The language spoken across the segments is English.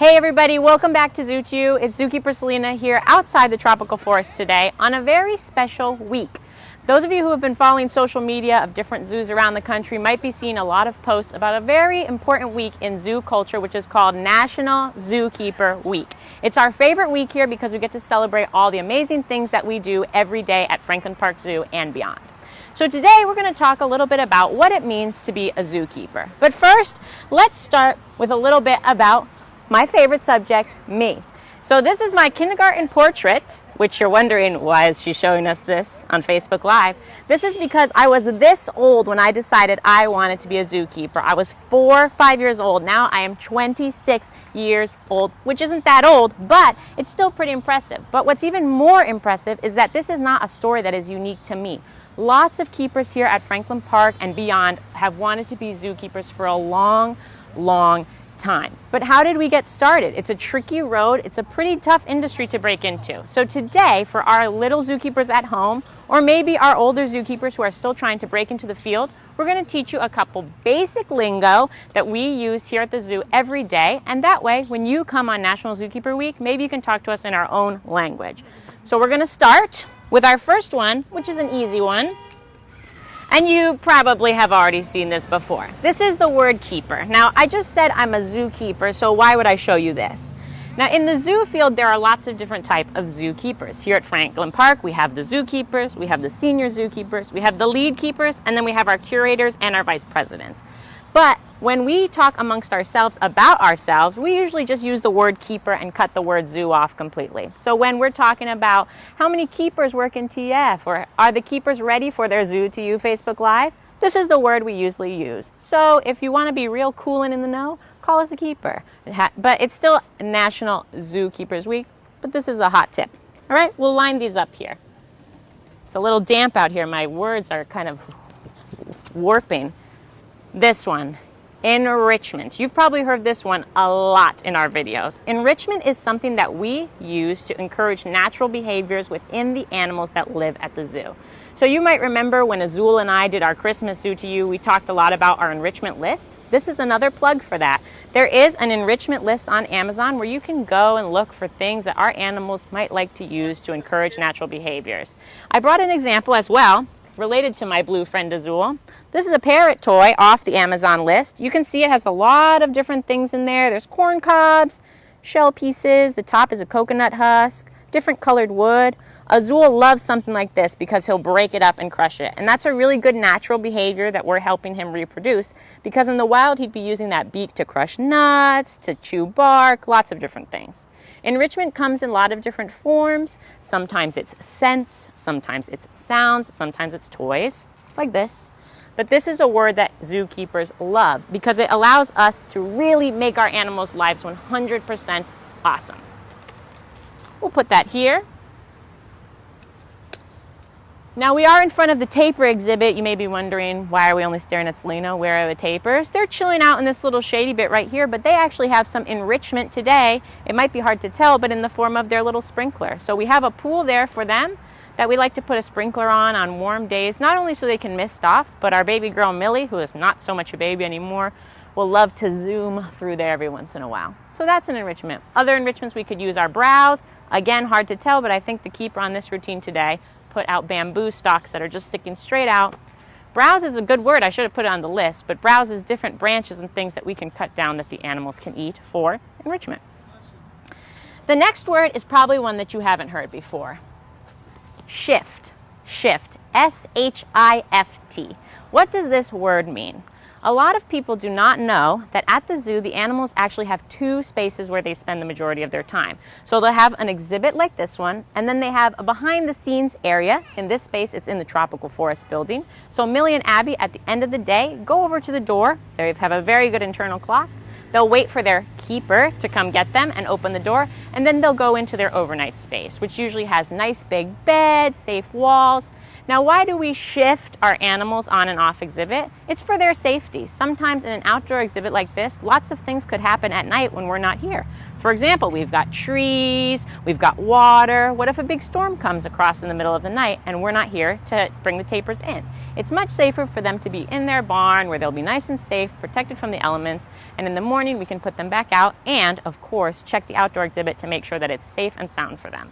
Hey everybody, welcome back to Zoo to You. It's Zookeeper Selena here outside the tropical forest today on a very special week. Those of you who have been following social media of different zoos around the country might be seeing a lot of posts about a very important week in zoo culture, which is called National Zookeeper Week. It's our favorite week here because we get to celebrate all the amazing things that we do every day at Franklin Park Zoo and beyond. So today we're going to talk a little bit about what it means to be a zookeeper. But first, let's start with a little bit about my favorite subject, me. So this is my kindergarten portrait, which you're wondering, why is she showing us this on Facebook Live? This is because I was this old when I decided I wanted to be a zookeeper. I was 4 or 5 years old. Now I am 26 years old, which isn't that old, but it's still pretty impressive. But what's even more impressive is that this is not a story that is unique to me. Lots of keepers here at Franklin Park and beyond have wanted to be zookeepers for a long time. But how did we get started? It's a tricky road. It's a pretty tough industry to break into. So today, for our little zookeepers at home, or maybe our older zookeepers who are still trying to break into the field, we're going to teach you a couple basic lingo that we use here at the zoo every day. And that way, when you come on National Zookeeper Week, maybe you can talk to us in our own language. So we're going to start with our first one, which is an easy one. And you probably have already seen this before. This is the word keeper. Now, I just said I'm a zookeeper, so why would I show you this? Now, in the zoo field, there are lots of different types of zookeepers. Here at Franklin Park, we have the zookeepers, we have the senior zookeepers, we have the lead keepers, and then we have our curators and our vice presidents. But when we talk amongst ourselves about ourselves, we usually just use the word keeper and cut the word zoo off completely. So when we're talking about how many keepers work in TF, or are the keepers ready for their Zoo to You Facebook Live, this is the word we usually use. So if you want to be real cool and in the know, call us a keeper. But it's still National Zookeepers Week, but this is a hot tip. All right, we'll line these up here. It's a little damp out here. My words are kind of warping. This one, enrichment. You've probably heard this one a lot in our videos. Enrichment is something that we use to encourage natural behaviors within the animals that live at the zoo. So you might remember when Azul and I did our Christmas Zoo to You, we talked a lot about our enrichment list. This is another plug for that. There is an enrichment list on Amazon where you can go and look for things that our animals might like to use to encourage natural behaviors. I brought an example as well, related to my blue friend Azul. This is a parrot toy off the Amazon list. You can see it has a lot of different things in there. There's corn cobs, shell pieces, the top is a coconut husk, different colored wood. Azul loves something like this because he'll break it up and crush it. And that's a really good natural behavior that we're helping him reproduce, because in the wild he'd be using that beak to crush nuts, to chew bark, lots of different things. Enrichment comes in a lot of different forms. Sometimes it's scents, sometimes it's sounds, sometimes it's toys, like this. But this is a word that zookeepers love because it allows us to really make our animals' lives 100% awesome. We'll put that here. Now we are in front of the tapir exhibit. You may be wondering, why are we only staring at Selena? Where are the tapirs? They're chilling out in this little shady bit right here, but they actually have some enrichment today. It might be hard to tell, but in the form of their little sprinkler. So we have a pool there for them that we like to put a sprinkler on warm days, not only so they can mist off, but our baby girl Millie, who is not so much a baby anymore, will love to zoom through there every once in a while. So that's an enrichment. Other enrichments we could use are browse. Again, hard to tell, but I think the keeper on this routine today put out bamboo stalks that are just sticking straight out. Browse is a good word. I should have put it on the list, but browse is different branches and things that we can cut down that the animals can eat for enrichment. The next word is probably one that you haven't heard before. Shift. Shift. S-H-I-F-T. What does this word mean? A lot of people do not know that at the zoo, the animals actually have 2 spaces where they spend the majority of their time. So they'll have an exhibit like this one, and then they have a behind-the-scenes area. In this space, it's in the tropical forest building. So Millie and Abby, at the end of the day, go over to the door. They have a very good internal clock. They'll wait for their keeper to come get them and open the door, and then they'll go into their overnight space, which usually has nice big beds, safe walls. Now, why do we shift our animals on and off exhibit? It's for their safety. Sometimes in an outdoor exhibit like this, lots of things could happen at night when we're not here. For example, we've got trees, we've got water. What if a big storm comes across in the middle of the night and we're not here to bring the tapirs in? It's much safer for them to be in their barn where they'll be nice and safe, protected from the elements, and in the morning we can put them back out and, of course, check the outdoor exhibit to make sure that it's safe and sound for them.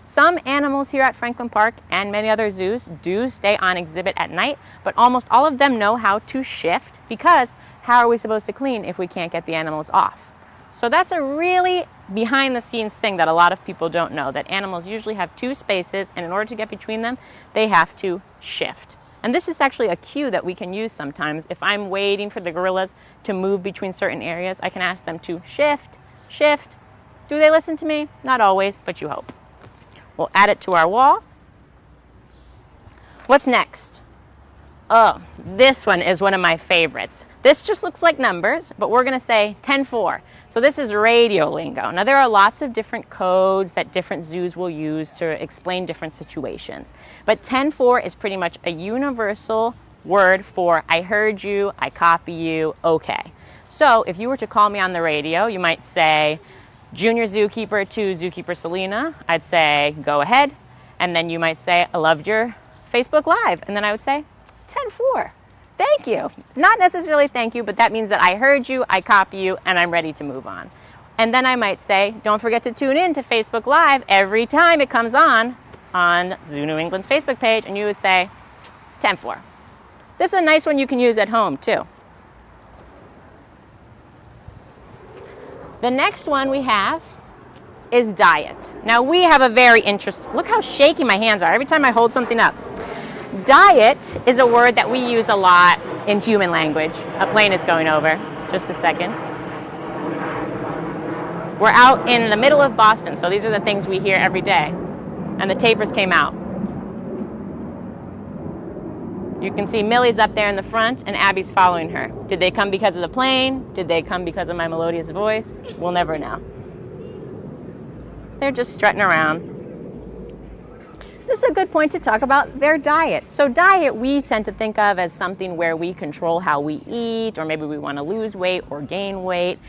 Some animals here at Franklin Park and many other zoos do stay on exhibit at night, but almost all of them know how to shift because how are we supposed to clean if we can't get the animals off? So that's a really behind the scenes thing that a lot of people don't know, that animals usually have two spaces, and in order to get between them, they have to shift. And this is actually a cue that we can use sometimes. If I'm waiting for the gorillas to move between certain areas, I can ask them to shift, shift. Do they listen to me? Not always, but you hope. We'll add it to our wall. What's next? Oh, this one is one of my favorites. This just looks like numbers, but we're going to say 10-4. So this is radio lingo. Now, there are lots of different codes that different zoos will use to explain different situations. But 10-4 is pretty much a universal word for I heard you, I copy you, okay. So if you were to call me on the radio, you might say, Junior Zookeeper to Zookeeper Selena. I'd say, go ahead. And then you might say, I loved your Facebook Live. And then I would say, 10-4. Thank you. Not necessarily thank you, but that means that I heard you, I copy you, and I'm ready to move on. And then I might say, don't forget to tune in to Facebook Live every time it comes on Zoo New England's Facebook page. And you would say, 10-4. This is a nice one you can use at home, too. The next one we have is diet. Now we have a very interesting, look how shaky my hands are every time I hold something up. Diet is a word that we use a lot in human language. A plane is going over. Just a second. We're out in the middle of Boston, so these are the things we hear every day. And the tapirs came out. You can see Millie's up there in the front and Abby's following her. Did they come because of the plane? Did they come because of my melodious voice? We'll never know. They're just strutting around. This is a good point to talk about their diet. So diet we tend to think of as something where we control how we eat, or maybe we want to lose weight or gain weight.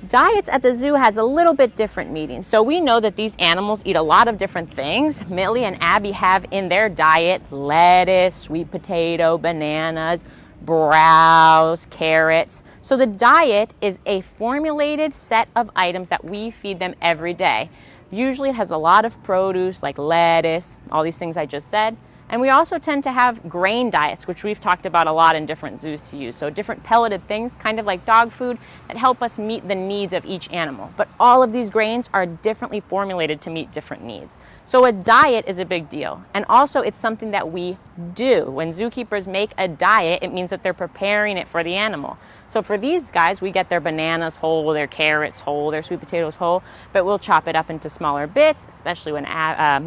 Diets at the zoo has a little bit different meaning. So we know that these animals eat a lot of different things. Millie and Abby have in their diet lettuce, sweet potato, bananas, browse, carrots. So the diet is a formulated set of items that we feed them every day. Usually it has a lot of produce like lettuce, all these things I just said. And we also tend to have grain diets, which we've talked about a lot in different zoos to use. So different pelleted things, kind of like dog food, that help us meet the needs of each animal. But all of these grains are differently formulated to meet different needs. So a diet is a big deal. And also it's something that we do. When zookeepers make a diet, it means that they're preparing it for the animal. So for these guys, we get their bananas whole, their carrots whole, their sweet potatoes whole, but we'll chop it up into smaller bits, especially when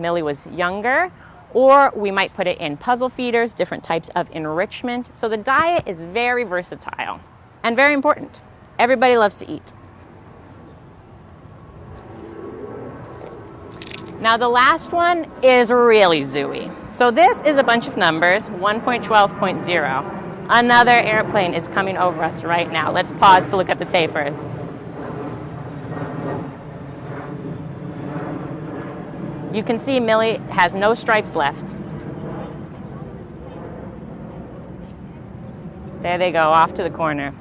Millie was younger. Or we might put it in puzzle feeders, different types of enrichment. So the diet is very versatile and very important. Everybody loves to eat. Now the last one is really zooey. So this is a bunch of numbers, 1.12.0. Another airplane is coming over us right now. Let's pause to look at the tapirs. You can see Millie has no stripes left. There they go, off to the corner.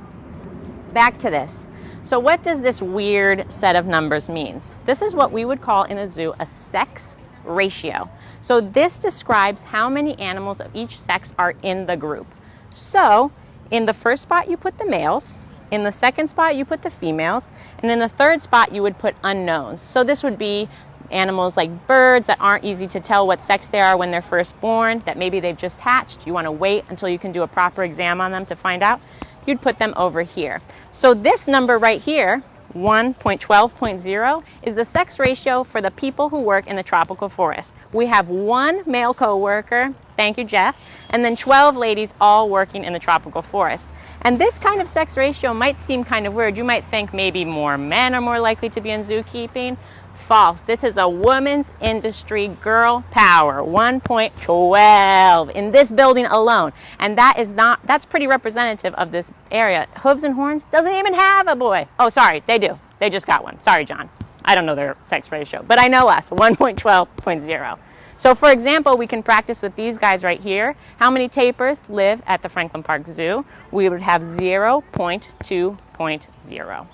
Back to this. So what does this weird set of numbers mean? This is what we would call in a zoo a sex ratio. So this describes how many animals of each sex are in the group. So in the first spot you put the males, in the second spot you put the females, and in the third spot you would put unknowns. So this would be animals like birds that aren't easy to tell what sex they are when they're first born, that maybe they've just hatched. You want to wait until you can do a proper exam on them to find out. You'd put them over here. So this number right here, 1.12.0, is the sex ratio for the people who work in the tropical forest. We have one male co-worker, thank you Jeff, and then 12 ladies all working in the tropical forest. And this kind of sex ratio might seem kind of weird. You might think maybe more men are more likely to be in zookeeping. False. This is a women's industry, girl power, 1.12 in this building alone. And that's pretty representative of this area. Hooves and Horns doesn't even have a boy. Oh, sorry, they do. They just got one. Sorry, John. I don't know their sex ratio, but I know us, 1.12.0. So for example, we can practice with these guys right here. How many tapirs live at the Franklin Park Zoo? We would have 0.2.0.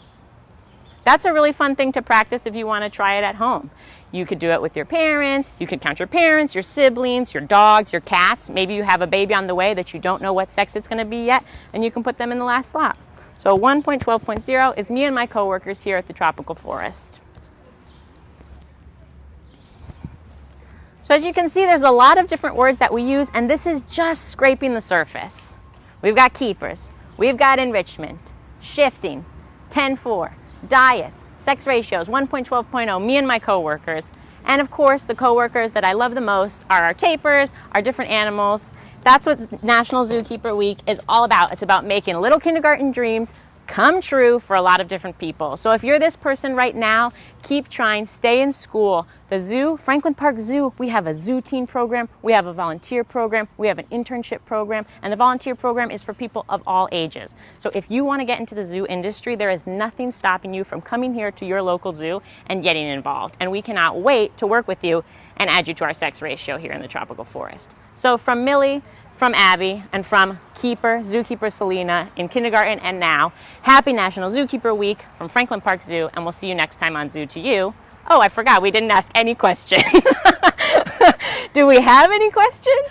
That's a really fun thing to practice if you want to try it at home. You could do it with your parents. You could count your parents, your siblings, your dogs, your cats. Maybe you have a baby on the way that you don't know what sex it's going to be yet, and you can put them in the last slot. So 1.12.0 is me and my coworkers here at the Tropical Forest. So as you can see, there's a lot of different words that we use, and this is just scraping the surface. We've got keepers. We've got enrichment, shifting, 10-4. Diets, sex ratios, 1.12.0, me and my coworkers. And of course, the coworkers that I love the most are our tapirs, our different animals. That's what National Zookeeper Week is all about. It's about making little kindergarten dreams come true for a lot of different people. So if you're this person right now, keep trying, stay in school. The zoo, Franklin Park Zoo, we have a zoo teen program, we have a volunteer program, we have an internship program, and the volunteer program is for people of all ages. So if you want to get into the zoo industry, there is nothing stopping you from coming here to your local zoo and getting involved. And we cannot wait to work with you and add you to our sex ratio here in the Tropical Forest. So from Millie, from Abby, and from Zookeeper Selena in kindergarten and now, happy National Zookeeper Week from Franklin Park Zoo, and we'll see you next time on Zoo to You. Oh, I forgot, we didn't ask any questions. Do we have any questions?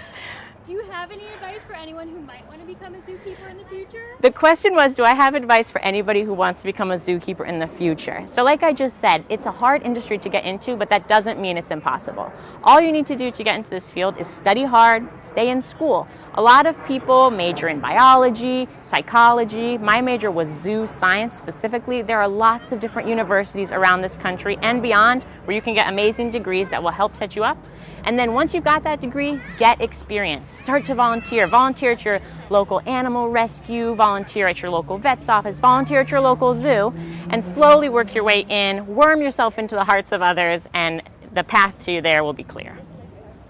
Do you have any advice for anyone who might want to become a zookeeper in the future? The question was, do I have advice for anybody who wants to become a zookeeper in the future? So like I just said, it's a hard industry to get into, but that doesn't mean it's impossible. All you need to do to get into this field is study hard, stay in school. A lot of people major in biology, psychology. My major was zoo science specifically. There are lots of different universities around this country and beyond where you can get amazing degrees that will help set you up. And then once you've got that degree, get experience. Start to volunteer. Volunteer at your local animal rescue, volunteer at your local vet's office, volunteer at your local zoo, and slowly work your way in, worm yourself into the hearts of others, and the path to you there will be clear.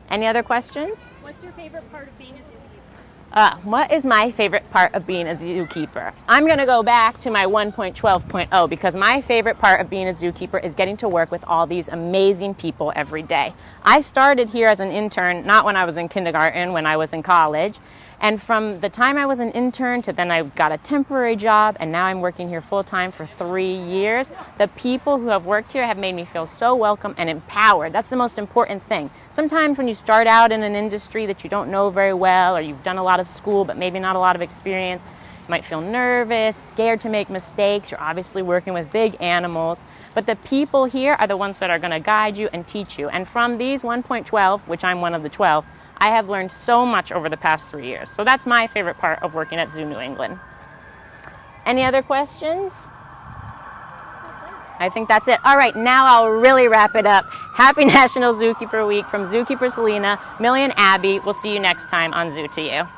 Any other questions? What's your favorite part of being a zookeeper? What is my favorite part of being a zookeeper? I'm going to go back to my 1.12.0 because my favorite part of being a zookeeper is getting to work with all these amazing people every day. I started here as an intern, not when I was in kindergarten, when I was in college. And from the time I was an intern to then I got a temporary job, and now I'm working here full-time for 3 years, the people who have worked here have made me feel so welcome and empowered. That's the most important thing. Sometimes when you start out in an industry that you don't know very well, or you've done a lot of school but maybe not a lot of experience, you might feel nervous, scared to make mistakes. You're obviously working with big animals. But the people here are the ones that are going to guide you and teach you. And from these 1.12, which I'm one of the 12, I have learned so much over the past 3 years. So that's my favorite part of working at Zoo New England. Any other questions? I think that's it. All right, now I'll really wrap it up. Happy National Zookeeper Week from Zookeeper Selena, Millie, and Abby. We'll see you next time on Zoo to You.